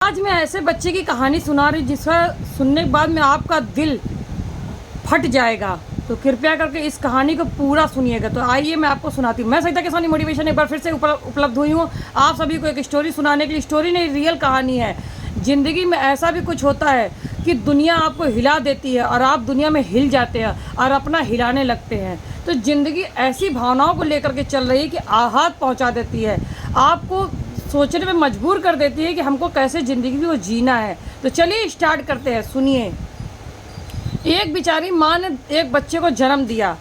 आज मैं ऐसे बच्चे की कहानी सुना रही जिसका सुनने के बाद में आपका दिल फट जाएगा। तो कृपया करके इस कहानी को पूरा सुनिएगा। तो आइए मैं आपको सुनाती हूँ। मैं सविता किसानी मोटिवेशन एक बार फिर से उपलब्ध हुई हूँ आप सभी को एक स्टोरी सुनाने के लिए। स्टोरी नहीं, रियल कहानी है। ज़िंदगी में ऐसा भी कुछ होता है कि दुनिया आपको हिला देती है और आप दुनिया में हिल जाते हैं और अपना हिलाने लगते हैं। तो ज़िंदगी ऐसी भावनाओं को लेकर के चल रही है कि आहत पहुँचा देती है, आपको सोचने में मजबूर कर देती है कि हमको कैसे ज़िंदगी को जीना है। तो चलिए स्टार्ट करते हैं, सुनिए। एक बेचारी माँ ने एक बच्चे को जन्म दिया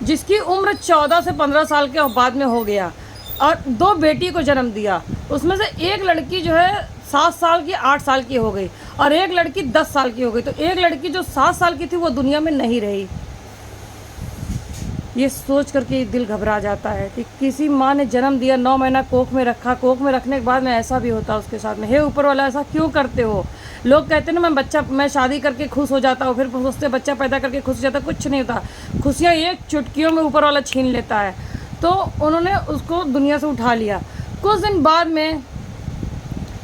जिसकी उम्र 14 से 15 साल के बाद में हो गया और 2 बेटी को जन्म दिया। उसमें से एक लड़की जो है 7 साल की 8 साल की हो गई और एक लड़की 10 साल की हो गई। तो एक लड़की जो 7 साल की थी वो दुनिया में नहीं रही। ये सोच करके दिल घबरा जाता है कि किसी माँ ने जन्म दिया, 9 महीना कोख में रखा, कोख में रखने के बाद में ऐसा भी होता है उसके साथ में। हे ऊपर वाला, ऐसा क्यों करते हो? लोग कहते हैं ना मैं शादी करके खुश हो जाता हूँ, फिर सोचते बच्चा पैदा करके खुश हो जाता। कुछ नहीं होता, खुशियाँ एक चुटकियों में ऊपर वाला छीन लेता है। तो उन्होंने उसको दुनिया से उठा लिया। कुछ दिन बाद में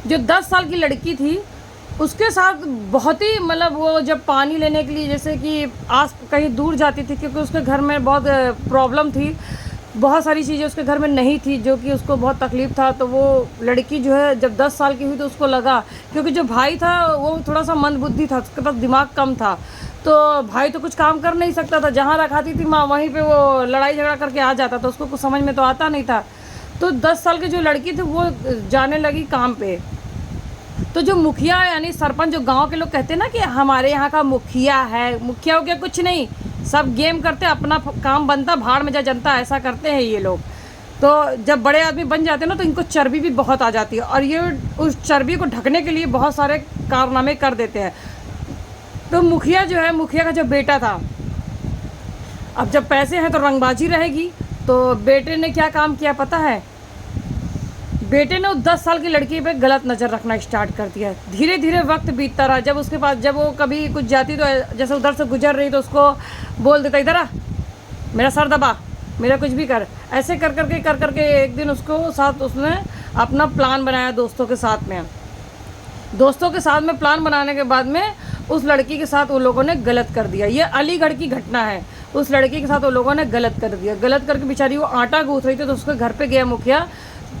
जो 10 साल की लड़की थी उसके साथ बहुत ही वो जब पानी लेने के लिए जैसे कि कहीं दूर जाती थी, क्योंकि उसके घर में बहुत प्रॉब्लम थी, बहुत सारी चीज़ें उसके घर में नहीं थी जो कि उसको बहुत तकलीफ़ था। तो वो लड़की जो है जब 10 साल की हुई तो उसको लगा, क्योंकि जो भाई था वो थोड़ा सा मंदबुद्धि था, उसके पास दिमाग कम था। तो भाई तो कुछ काम कर नहीं सकता था, जहाँ रखाती थी माँ वहीं पे वो लड़ाई झगड़ा करके आ जाता था, उसको कुछ समझ में तो आता नहीं था। तो 10 साल की जो लड़की थी वो जाने लगी काम पे। तो जो मुखिया यानी सरपंच, जो गांव के लोग कहते हैं ना कि हमारे यहाँ का मुखिया है, मुखिया हो गया कुछ नहीं, सब गेम करते, अपना काम बनता, भाड़ में जा जनता, ऐसा करते हैं ये लोग। तो जब बड़े आदमी बन जाते हैं ना तो इनको चर्बी भी बहुत आ जाती है और ये उस चर्बी को ढकने के लिए बहुत सारे कारनामे कर देते हैं। तो मुखिया जो है, मुखिया का जो बेटा था, अब जब पैसे हैं तो रंगबाजी रहेगी। तो बेटे ने क्या काम किया पता है? बेटे ने उस 10 साल की लड़की पे गलत नज़र रखना स्टार्ट कर दिया। धीरे धीरे वक्त बीतता रहा। जब उसके पास, जब वो कभी कुछ जाती तो जैसे उधर से गुजर रही तो उसको बोल देता, इधर आ, मेरा सर दबा, मेरा कुछ भी कर। ऐसे कर करके एक दिन उसने अपना प्लान बनाया दोस्तों के साथ में। दोस्तों के साथ में प्लान बनाने के बाद में उस लड़की के साथ उन लोगों ने गलत कर दिया। ये अलीगढ़ की घटना है। उस लड़की के साथ उन लोगों ने गलत कर दिया। गलत करके बेचारी वो आटा गूँथ रही थी तो उसके घर पर गया मुखिया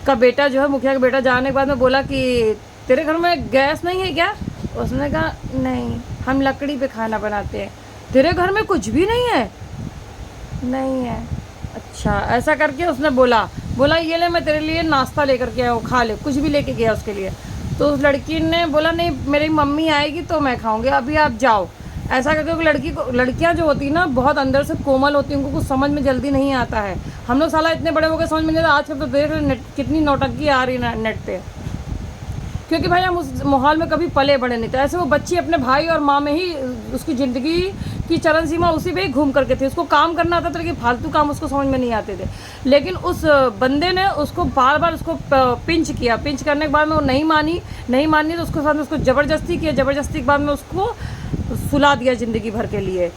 का बेटा जो है। मुखिया का बेटा जाने के बाद में बोला कि तेरे घर में गैस नहीं है क्या? उसने कहा नहीं, हम लकड़ी पे खाना बनाते हैं। तेरे घर में कुछ भी नहीं है? नहीं है। अच्छा, ऐसा करके उसने बोला ये ले, मैं तेरे लिए नाश्ता लेकर के आया हूँ, खा ले। कुछ भी लेके गया उसके लिए। तो उस लड़की ने बोला नहीं, मेरी मम्मी आएगी तो मैं खाऊंगी, अभी आप जाओ। ऐसा करके लड़कियां जो होती है ना बहुत अंदर से कोमल होती हैं, उनको कुछ समझ में जल्दी नहीं आता है। हम लोग साला इतने बड़े हो गए समझ में नहीं आता। आजकल तो देख रहे कितनी नौटंकी आ रही है नेट पे, क्योंकि भाई हम उस माहौल में कभी पले बड़े नहीं थे। ऐसे वो बच्ची अपने भाई और माँ में ही उसकी ज़िंदगी की चरण सीमा उसी पे ही घूम करके थी। उसको काम करना आता था लेकिन फालतू काम उसको समझ में नहीं आते थे। लेकिन उस बंदे ने उसको बार बार उसको पिंच किया। पिंच करने के बाद में वो नहीं मानी तो उसके साथ में उसको ज़बरदस्ती किया। ज़बरदस्ती के बाद में उसको सुला दिया ज़िंदगी भर के लिए।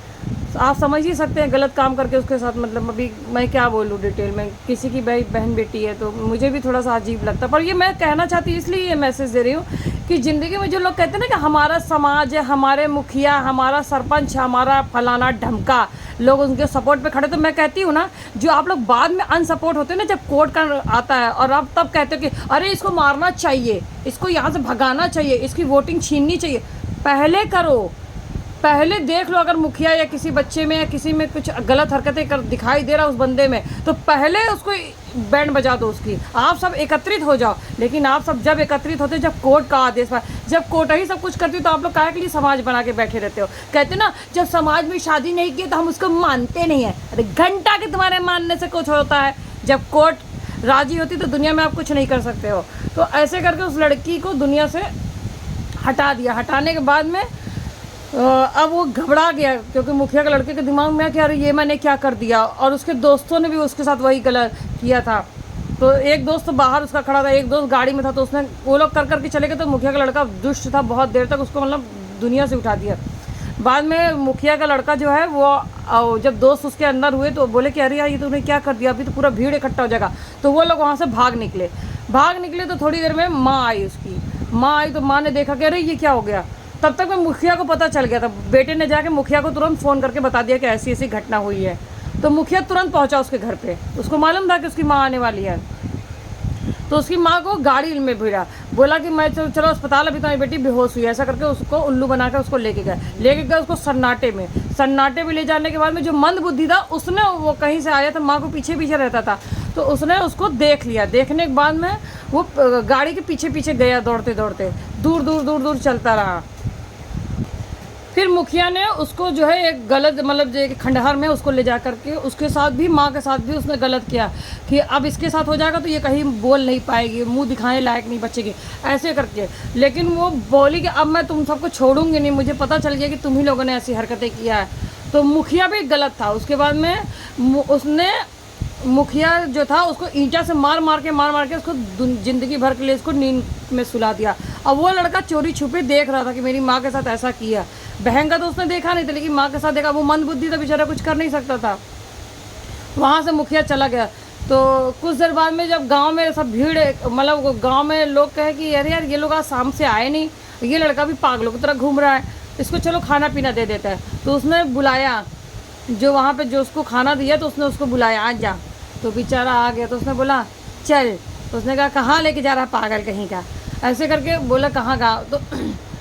आप समझ ही सकते हैं गलत काम करके उसके साथ। अभी मैं क्या बोलूँ डिटेल में, किसी की बहन बेटी है तो मुझे भी थोड़ा सा अजीब लगता। पर ये मैं कहना चाहती हूँ, इसलिए ये मैसेज दे रही हूँ कि ज़िंदगी में जो लोग कहते हैं ना कि हमारा समाज है, हमारे मुखिया, हमारा सरपंच, हमारा फलाना ढमका, लोग उनके सपोर्ट पे खड़े। तो मैं कहती हूँ ना, जो आप लोग बाद में अनसपोर्ट होते हैं ना, जब कोर्ट का आता है और आप तब कहते हो कि अरे इसको मारना चाहिए, इसको यहाँ से भगाना चाहिए, इसकी वोटिंग छीननी चाहिए। पहले करो, पहले देख लो। अगर मुखिया या किसी बच्चे में या किसी में कुछ गलत हरकतें कर दिखाई दे रहा उस बंदे में, तो पहले उसको बैंड बजा दो उसकी। आप सब एकत्रित हो जाओ। लेकिन आप सब जब एकत्रित होते, जब कोर्ट का आदेश पर, जब कोर्ट ही सब कुछ करती, तो आप लोग काहे के लिए समाज बना के बैठे रहते हो? कहते ना, जब समाज में शादी नहीं की तो हम उसको मानते नहीं हैं। अरे घंटा के तुम्हारे मानने से कुछ होता है? जब कोर्ट राजी होती तो दुनिया में आप कुछ नहीं कर सकते हो। तो ऐसे करके उस लड़की को दुनिया से हटा दिया। हटाने के बाद में अब वो घबरा गया, क्योंकि मुखिया के लड़के के दिमाग में कि अरे ये मैंने क्या कर दिया। और उसके दोस्तों ने भी उसके साथ वही गलत किया था। तो एक दोस्त तो बाहर उसका खड़ा था, एक दोस्त गाड़ी में था। तो उसने वो लोग कर के चले गए। तो मुखिया का लड़का दुष्ट था, बहुत देर तक उसको दुनिया से उठा दिया। बाद में मुखिया का लड़का जो है वो जब दोस्त उसके अंदर हुए तो बोले कि अरे यार ये तूने क्या कर दिया, अभी तो पूरा भीड़ इकट्ठा हो जाएगा। तो वो लोग वहाँ से भाग निकले। तो थोड़ी देर में माँ आई उसकी। माँ आई तो माँ ने देखा कि अरे ये क्या हो गया। तब तक मैं मुखिया को पता चल गया था। बेटे ने जाके मुखिया को तुरंत फ़ोन करके बता दिया कि ऐसी ऐसी घटना हुई है। तो मुखिया तुरंत पहुंचा उसके घर पे। उसको मालूम था कि उसकी माँ आने वाली है। तो उसकी माँ को गाड़ी में भिड़ा, बोला कि मैं चलो अस्पताल, अभी तुम्हारी बेटी बेहोश हुई है। ऐसा करके उसको उल्लू बना कर उसको लेके गए उसको सन्नाटे में ले जाने के बाद में जो मंद बुद्धि था उसने, वो कहीं से आया था, माँ को पीछे पीछे रहता था, तो उसने उसको देख लिया। देखने के बाद में वो गाड़ी के पीछे पीछे गया, दौड़ते दौड़ते दूर दूर दूर दूर चलता रहा। फिर मुखिया ने उसको जो है एक गलत, मतलब जो खंडहर में उसको ले जा करके, उसके साथ भी, माँ के साथ भी उसने गलत किया कि अब इसके साथ हो जाएगा तो ये कहीं बोल नहीं पाएगी, मुंह दिखाने लायक नहीं बचेगी, ऐसे करके। लेकिन वो बोली कि अब मैं तुम सबको छोड़ूंगी नहीं, मुझे पता चल गया कि तुम ही लोगों ने ऐसी हरकतें किया है। तो मुखिया भी गलत था। उसके बाद में उसने, मुखिया जो था उसको ईंटा से मार मार के उसको ज़िंदगी भर के लिए उसको नींद में सुला दिया। अब वो लड़का चोरी छुपे देख रहा था कि मेरी माँ के साथ ऐसा किया। बहन का तो उसने देखा नहीं था, लेकिन माँ के साथ देखा। वो मंदबुद्धि था बेचारा, कुछ कर नहीं सकता था। वहाँ से मुखिया चला गया। तो कुछ देर बाद में जब गांव में सब भीड़, मतलब गांव में लोग कहे कि अरे यार ये लोग आज शाम से आए नहीं, ये लड़का भी पागलों की तरह घूम रहा है, इसको चलो खाना पीना दे देता है। तो उसने बुलाया, जो वहाँ पे जो उसको खाना दिया, तो उसने उसको बुलाया, आज जा। तो बेचारा आ गया। तो उसने बोला चल। तो उसने कहा कहाँ लेके जा रहा है पागल कहीं का, ऐसे करके बोला कहाँ का।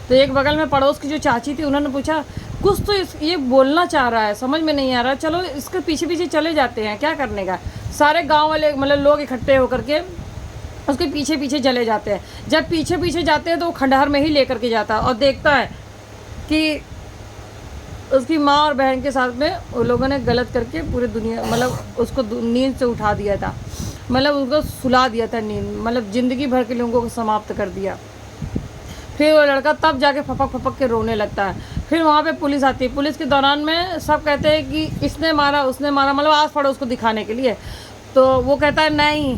तो एक बगल में पड़ोस की जो चाची थी, उन्होंने पूछा कुछ तो ये बोलना चाह रहा है, समझ में नहीं आ रहा, चलो इसके पीछे पीछे चले जाते हैं, क्या करने का। सारे गांव वाले, मतलब लोग इकट्ठे होकर के उसके पीछे पीछे चले जाते हैं। जब पीछे पीछे जाते हैं तो वो खंडहर में ही लेकर के जाता है और देखता है कि उसकी माँ और बहन के साथ में वो लोगों ने गलत करके पूरी दुनिया, मतलब उसको नींद से उठा दिया था, मतलब उसको सुला दिया था नींद, मतलब ज़िंदगी भर के लोगों को समाप्त कर दिया। फिर वो लड़का तब जाके फपक फपक के रोने लगता है। फिर वहाँ पे पुलिस आती है। पुलिस के दौरान में सब कहते हैं कि इसने मारा, उसने मारा, मतलब आस पड़ोस को दिखाने के लिए। तो वो कहता है नहीं।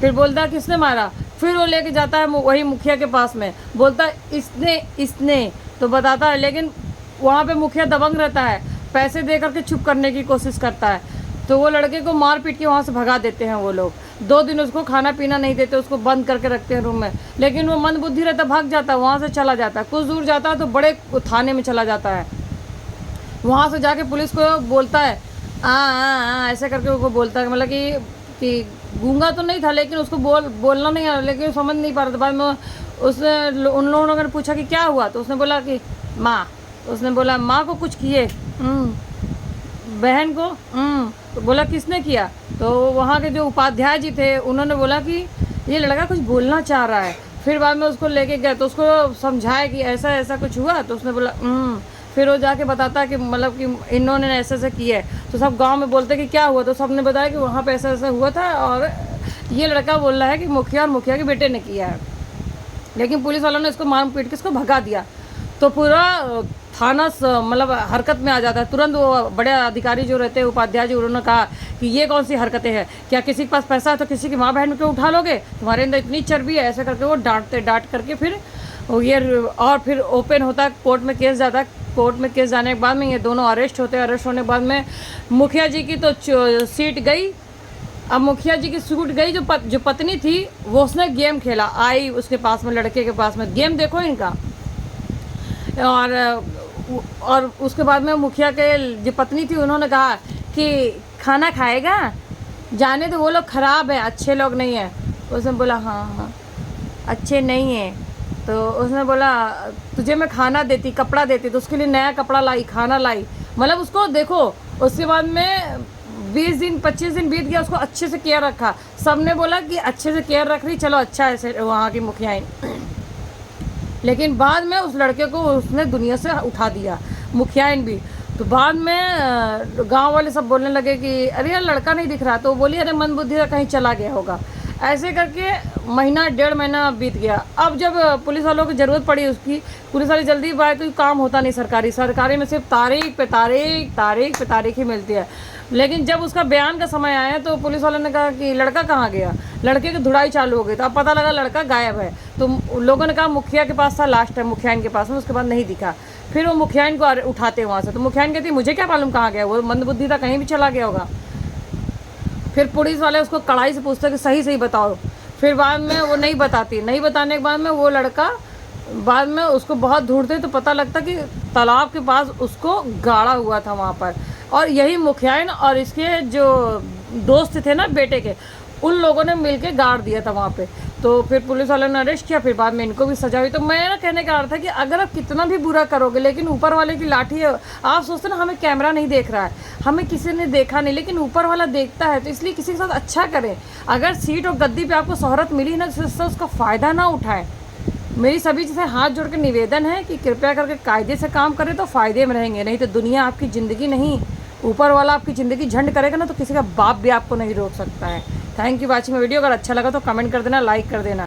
फिर बोलता है किसने मारा। फिर वो लेके जाता है वही मुखिया के पास में, बोलता है इसने तो बताता है। लेकिन वहाँ पे मुखिया दबंग रहता है, पैसे दे करके चुप करने की कोशिश करता है। तो वो लड़के को मार पीट के वहाँ से भगा देते हैं वो लोग। 2 दिन उसको खाना पीना नहीं देते, उसको बंद करके रखते हैं रूम में। लेकिन वो मंदबुद्धि रहता, भाग जाता है, वहाँ से चला जाता है। कुछ दूर जाता है तो बड़े थाने में चला जाता है। वहाँ से जाके पुलिस को बोलता है ऐसे करके उसको बोलता है, मतलब कि गूंगा तो नहीं था, लेकिन उसको बोलना नहीं आ रहा, लेकिन समझ नहीं पा रहा था। बाद में उसने, उन लोगों ने पूछा कि क्या हुआ, तो उसने बोला कि माँ। उसने बोला माँ को कुछ किए, बहन को, तो बोला किसने किया। तो वहाँ के जो उपाध्याय जी थे उन्होंने बोला कि ये लड़का कुछ बोलना चाह रहा है। फिर बाद में उसको लेके गए तो उसको समझाया कि ऐसा ऐसा कुछ हुआ। तो उसने बोला फिर वो जाके बताता कि मतलब कि इन्होंने ऐसे ऐसे किया है। तो सब गांव में बोलते कि क्या हुआ, तो सब ने बताया कि वहाँ पे ऐसा ऐसा हुआ था और ये लड़का बोल रहा है कि मुखिया और मुखिया के बेटे ने किया है। लेकिन पुलिस वालों ने इसको मार पीट के इसको भगा दिया। तो पूरा थाना मतलब हरकत में आ जाता है तुरंत। वो बड़े अधिकारी जो रहते हैं, उपाध्याय जी, उन्होंने कहा कि ये कौन सी हरकतें हैं, क्या किसी के पास पैसा है तो किसी की माँ बहन को उठा लोगे, तुम्हारे अंदर इतनी चर्बी है, ऐसे करके वो डांट करके फिर ये, और फिर ओपन होता है, कोर्ट में केस जाता है। कोर्ट में केस जाने के बाद में ये दोनों अरेस्ट होते हैं। अरेस्ट होने के बाद में मुखिया जी की तो सीट गई। अब मुखिया जी की सूट गई। जो पत्नी थी वो, उसने गेम खेला, आई उसके पास में, लड़के के पास में, गेम देखो इनका। और उसके बाद में मुखिया के जो पत्नी थी उन्होंने कहा कि खाना खाएगा, जाने तो वो लोग ख़राब है, अच्छे लोग नहीं है। उसने बोला हाँ अच्छे नहीं है। तो उसने बोला तुझे मैं खाना देती, कपड़ा देती, तो उसके लिए नया कपड़ा लाई, खाना लाई, मतलब उसको देखो। उसके बाद में 20 दिन 25 दिन बीत गया, उसको अच्छे से केयर रखा। सबने बोला कि अच्छे से केयर रख रही, चलो अच्छा है वहाँ की मुखिया। लेकिन बाद में उस लड़के को उसने दुनिया से उठा दिया, मुखियाइन भी। तो बाद में गांव वाले सब बोलने लगे कि अरे यार लड़का नहीं दिख रहा। तो वो बोली अरे मंदबुद्धि का कहीं चला गया होगा। ऐसे करके महीना 1.5 महीना बीत गया। अब जब पुलिस वालों की ज़रूरत पड़ी उसकी, पुलिस वाले जल्दी पाए, कोई काम होता नहीं सरकारी में सिर्फ तारीख पे तारीख ही मिलती है। लेकिन जब उसका बयान का समय आया तो पुलिस वालों ने कहा कि लड़का कहाँ गया। लड़के की धुड़ाई चालू हो गई। तो अब पता लगा लड़का गायब है। तो लोगों ने कहा मुखिया के पास था लास्ट टाइम, मुखियाइन के पास में, उसके बाद नहीं दिखा। फिर वो मुखियाइन को उठाते वहाँ से। तो मुखियाइन कहती मुझे क्या मालूम कहाँ गया, वो मंदबुद्धि था, कहीं भी चला गया होगा। फिर पुलिस वाले उसको कड़ाई से पूछते कि सही बताओ। फिर बाद में वो नहीं बताती, नहीं बताने के बाद में वो लड़का बाद में उसको बहुत ढूंढते तो पता लगता कि तालाब के पास उसको गाड़ा हुआ था वहाँ पर। और यही मुखियाइन और इसके जो दोस्त थे ना बेटे के, उन लोगों ने मिलके गाड़ दिया था वहाँ पे। तो फिर पुलिस वालों ने अरेस्ट किया, फिर बाद में इनको भी सजा हुई। तो मेरा कहने का अर्थ है कि अगर आप कितना भी बुरा करोगे लेकिन ऊपर वाले की लाठी है। आप सोचते ना हमें कैमरा नहीं देख रहा है, हमें किसी ने देखा नहीं, लेकिन ऊपर वाला देखता है, तो इसलिए किसी के साथ अच्छा करें। अगर सीट और गद्दी पे आपको शोहरत मिली ना, तो उसका फ़ायदा ना उठाएं। मेरी सभी से हाथ जोड़ के निवेदन है कि कृपया करके कायदे से काम करें तो फ़ायदे में रहेंगे, नहीं तो दुनिया आपकी ज़िंदगी नहीं, ऊपर वाला आपकी ज़िंदगी झंड करेगा ना, तो किसी का बाप भी आपको नहीं रोक सकता है। Thank you watching video. अगर अच्छा लगा तो कमेंट कर देना, लाइक कर देना।